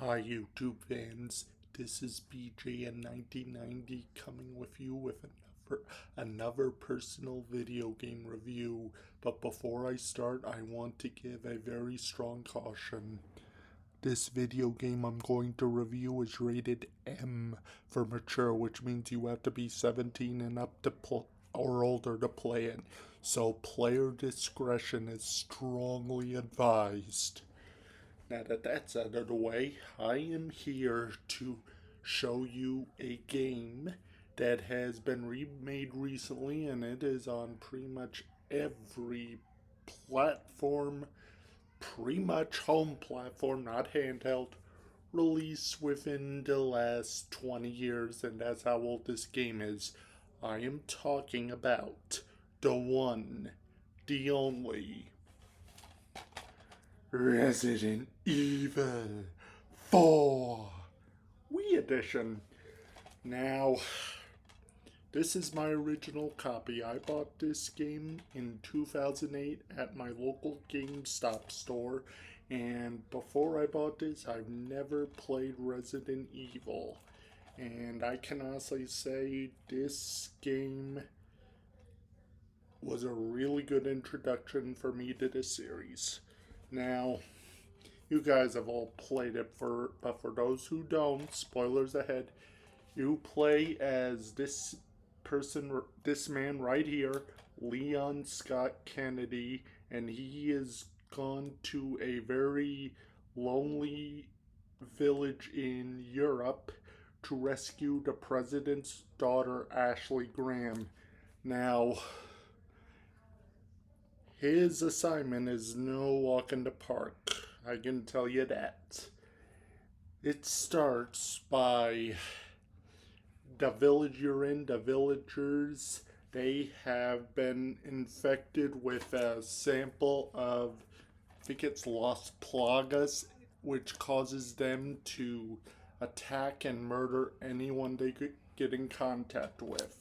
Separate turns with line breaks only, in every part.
Hi YouTube fans, this is BJ in 1990 coming with you with another personal video game review. But before I start, I want to give a very strong caution. This video game I'm going to review is rated M for mature, which means you have to be 17 and up to or older to play it. So player discretion is strongly advised. Now that that's out of the way, I am here to show you a game that has been remade recently, and it is on pretty much every platform, pretty much home platform, not handheld, release within the last 20 years, and that's how old this game is. I am talking about the one, the only Resident Evil 4 Wii Edition. Now, this is my original copy. I bought this game in 2008 at my local GameStop store, and before I bought this, I've never played Resident Evil. And I can honestly say this game was a really good introduction for me to the series. Now, you guys have all played it, but for those who don't, spoilers ahead, you play as this man right here, Leon Scott Kennedy, and he is gone to a very lonely village in Europe to rescue the president's daughter, Ashley Graham. Now, his assignment is no walk in the park, I can tell you that. It starts by the village you're in, the villagers, they have been infected with a sample of, I think it's Las Plagas, which causes them to attack and murder anyone they could get in contact with.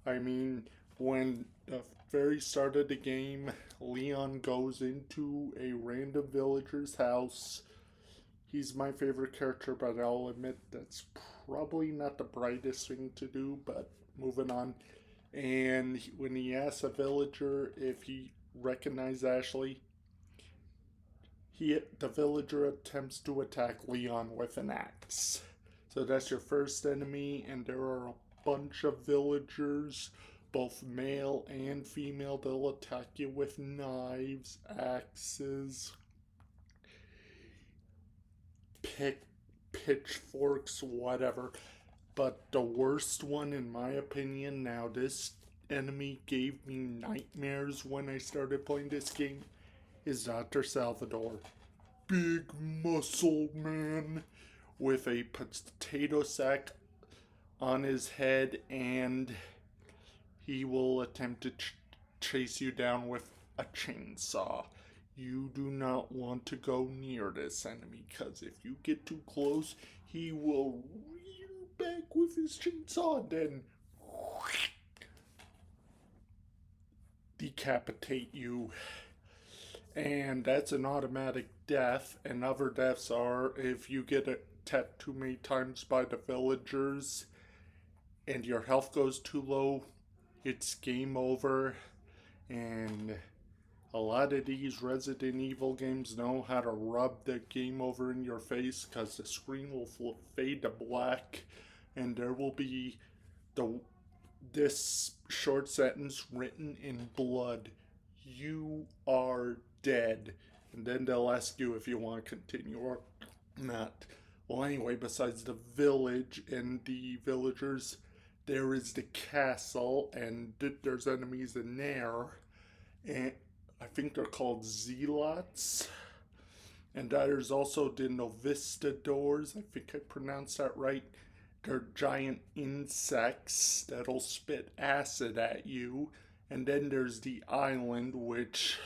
I mean, when the very start of the game, Leon goes into a random villager's house. He's my favorite character, but I'll admit that's probably not the brightest thing to do, but moving on. And when he asks a villager if he recognizes Ashley, the villager attempts to attack Leon with an axe. So that's your first enemy, and there are a bunch of villagers, both male and female. They'll attack you with knives, axes, pitchforks, whatever. But the worst one, in my opinion, now this enemy gave me nightmares when I started playing this game, is Dr. Salvador. Big muscle man with a potato sack on his head, and he will attempt to chase you down with a chainsaw. You do not want to go near this enemy, because if you get too close, he will rear back with his chainsaw and then decapitate you. And that's an automatic death, and other deaths are if you get attacked too many times by the villagers and your health goes too low, it's game over. And a lot of these Resident Evil games know how to rub the game over in your face, because the screen will fade to black and there will be this short sentence written in blood: "You are dead." And then they'll ask you if you want to continue or not. Well, anyway, besides the village and the villagers, there is the castle, and there's enemies in there. And I think they're called zealots. And there's also the Novistadors. I think I pronounced that right. They're giant insects that'll spit acid at you. And then there's the island, which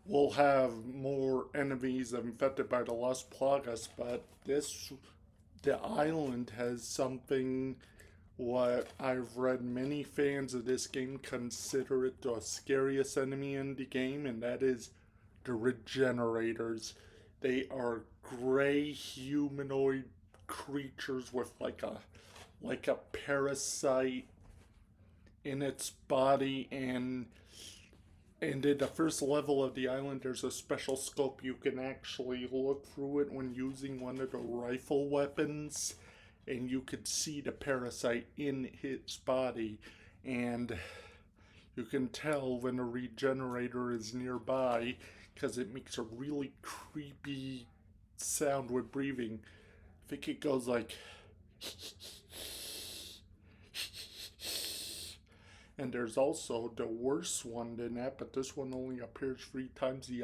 will have more enemies infected by the Las Plagas, but the island has something what I've read many fans of this game consider it the scariest enemy in the game, and that is the regenerators. They are gray humanoid creatures with like a parasite in its body, and in the first level of the island there's a special scope. You can actually look through it when using one of the rifle weapons, and you could see the parasite in its body, and you can tell when a regenerator is nearby because it makes a really creepy sound with breathing. I think it goes like and there's also the worst one than that, but this one only appears 3 times, the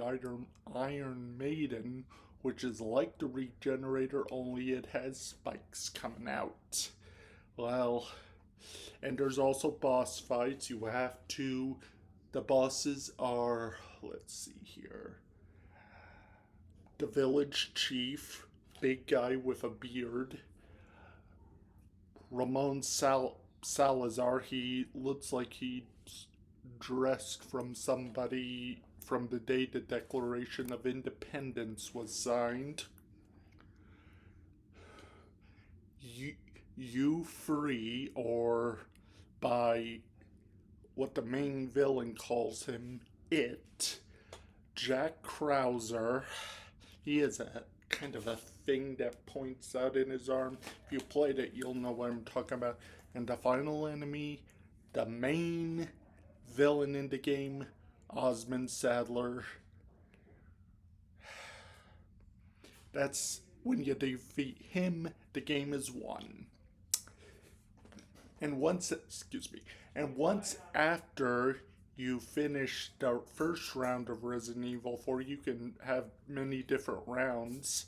Iron Maiden, which is like the Regenerator, only it has spikes coming out. Well, and there's also boss fights. You have to. The bosses are, let's see here, the village chief, big guy with a beard. Salazar, he looks like he's dressed from somebody from the day the Declaration of Independence was signed. You free, or by what the main villain calls him, it. Jack Krauser, he is a kind of a thing that points out in his arm. If you played it, you'll know what I'm talking about. And the final enemy, the main villain in the game, Osmond Sadler. That's when you defeat him, the game is won. And once after you finish the first round of Resident Evil 4, you can have many different rounds.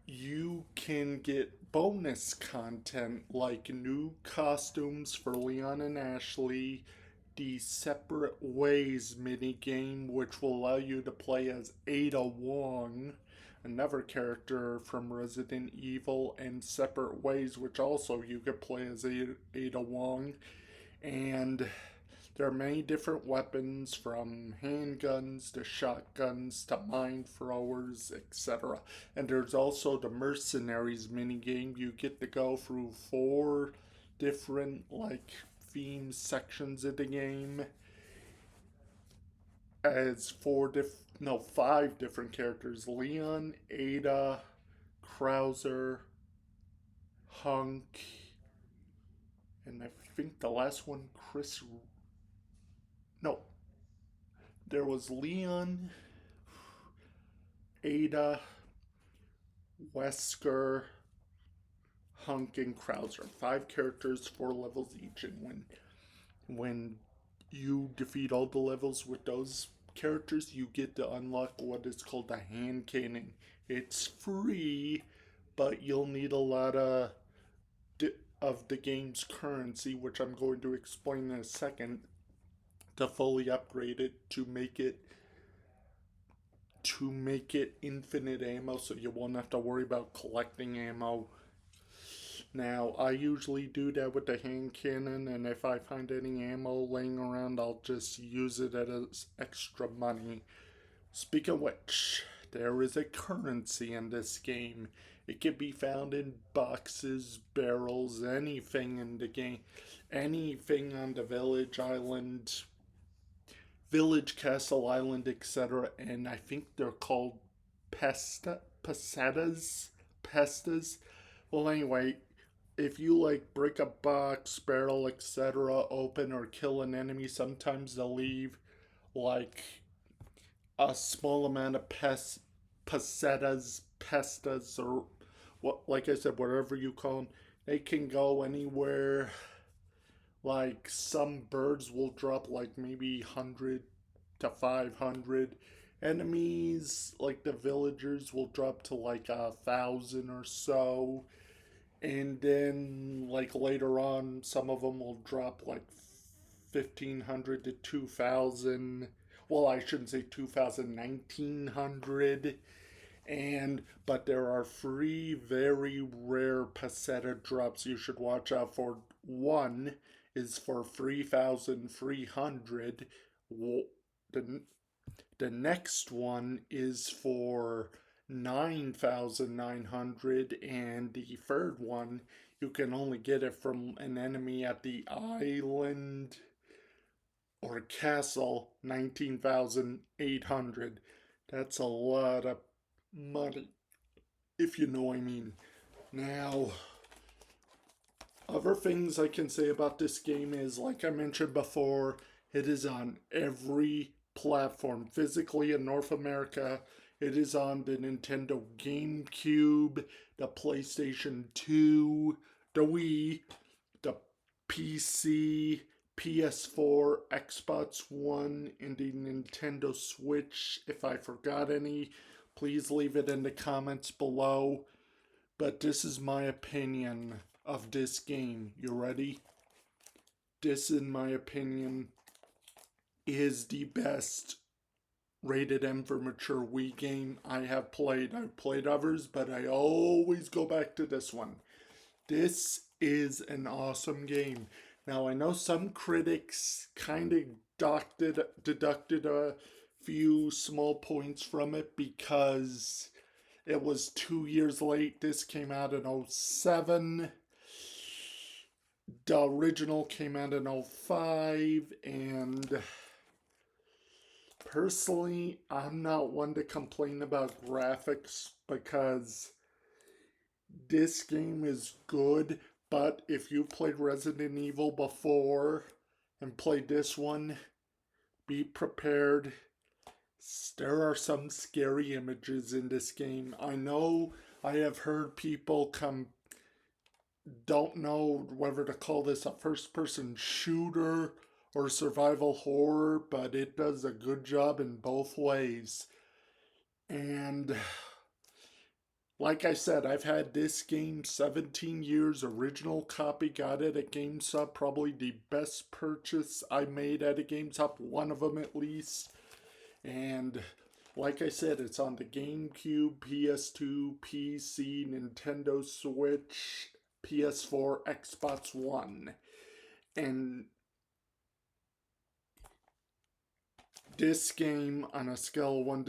You can get bonus content like new costumes for Leon and Ashley, the Separate Ways minigame, which will allow you to play as Ada Wong, another character from Resident Evil, and Separate Ways, which also you could play as Ada Wong. And there are many different weapons, from handguns to shotguns to mine throwers, etc. And there's also the Mercenaries minigame. You get to go through 4 different theme sections of the game as 5 different characters: Leon, Ada, Krauser, Hunk, and I think the last one, Chris. No, there was Leon, Ada, Wesker, Hunk, and Krauser. 5 characters, 4 levels each, and when you defeat all the levels with those characters, you get to unlock what is called the hand cannon. It's free, but you'll need a lot of the game's currency, which I'm going to explain in a second, to fully upgrade it to make it infinite ammo, so you won't have to worry about collecting ammo. Now, I usually do that with the hand cannon, and if I find any ammo laying around, I'll just use it as extra money. Speaking of which, there is a currency in this game. It can be found in boxes, barrels, anything in the game, anything on the village, castle, island, etc. And I think they're called pesetas. Well, anyway, if you break a box, barrel, etc., open or kill an enemy, sometimes they'll leave a small amount of pestas, or what, like I said, whatever you call them. They can go anywhere. Some birds will drop maybe 100 to 500. Enemies, like the villagers, will drop to 1,000 or so. And then later on, some of them will drop 1,500 to 2,000. Well, I shouldn't say 2,000, 1,900. But there are 3 very rare peseta drops you should watch out for. One is for 3,300. The next one is for 9,900, and the third one, you can only get it from an enemy at the island or castle, 19,800. That's a lot of money, if you know what I mean. Now, other things I can say about this game is, like I mentioned before, it is on every platform. Physically in North America, it is on the Nintendo GameCube, the PlayStation 2, the Wii, the PC, PS4, Xbox One, and the Nintendo Switch. If I forgot any, please leave it in the comments below. But this is my opinion of this game. You ready? This, in my opinion, is the best rated M for mature Wii game I have played. I've played others, but I always go back to this one. This is an awesome game. Now, I know some critics kind of deducted a few small points from it because it was 2 years late. This came out in 07. The original came out in 05, and personally, I'm not one to complain about graphics because this game is good, but if you played Resident Evil before and played this one, be prepared. There are some scary images in this game. I know I have heard people don't know whether to call this a first-person shooter or survival horror, but it does a good job in both ways. And like I said, I've had this game 17 years, original copy, got it at GameStop, probably the best purchase I made at a GameStop, one of them at least. And like I said, it's on the GameCube, PS2, PC, Nintendo Switch, PS4, Xbox One. And this game, on a scale of 1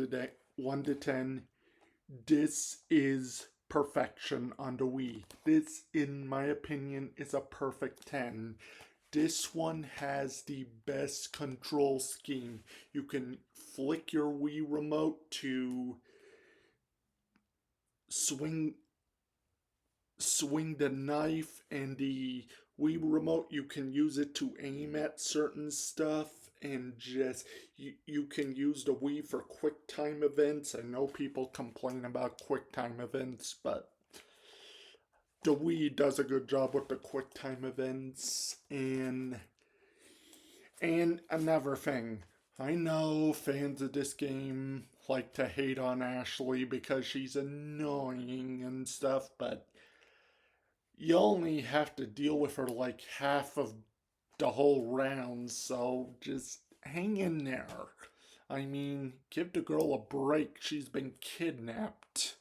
to 10, this is perfection on the Wii. This, in my opinion, is a perfect 10. This one has the best control scheme. You can flick your Wii remote to swing the knife, and the Wii remote, you can use it to aim at certain stuff, and just you can use the Wii for quick time events. I know people complain about quick time events, but the Wii does a good job with the quick time events. And another thing, I know fans of this game like to hate on Ashley because she's annoying and stuff, but you only have to deal with her like half of the whole round, so just hang in there. I mean, give the girl a break. She's been kidnapped.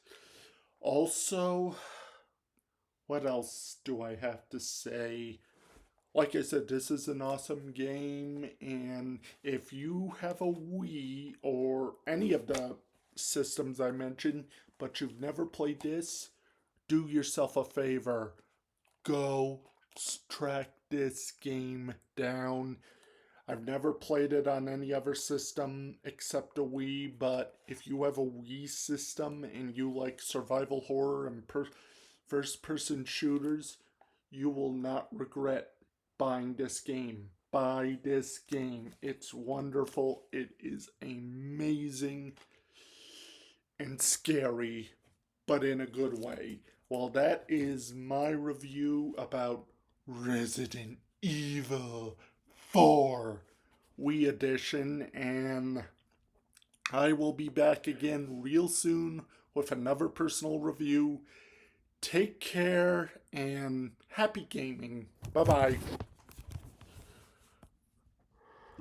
Also, what else do I have to say? Like I said, this is an awesome game, and if you have a Wii or any of the systems I mentioned, but you've never played this, do yourself a favor. Go track this game down. I've never played it on any other system except a Wii, but if you have a Wii system and you like survival horror and first-person shooters, you will not regret buying this game. Buy this game. It's wonderful. It is amazing and scary, but in a good way. Well, that is my review about Resident Evil 4 Wii Edition, and I will be back again real soon with another personal review. Take care and happy gaming. Bye-bye.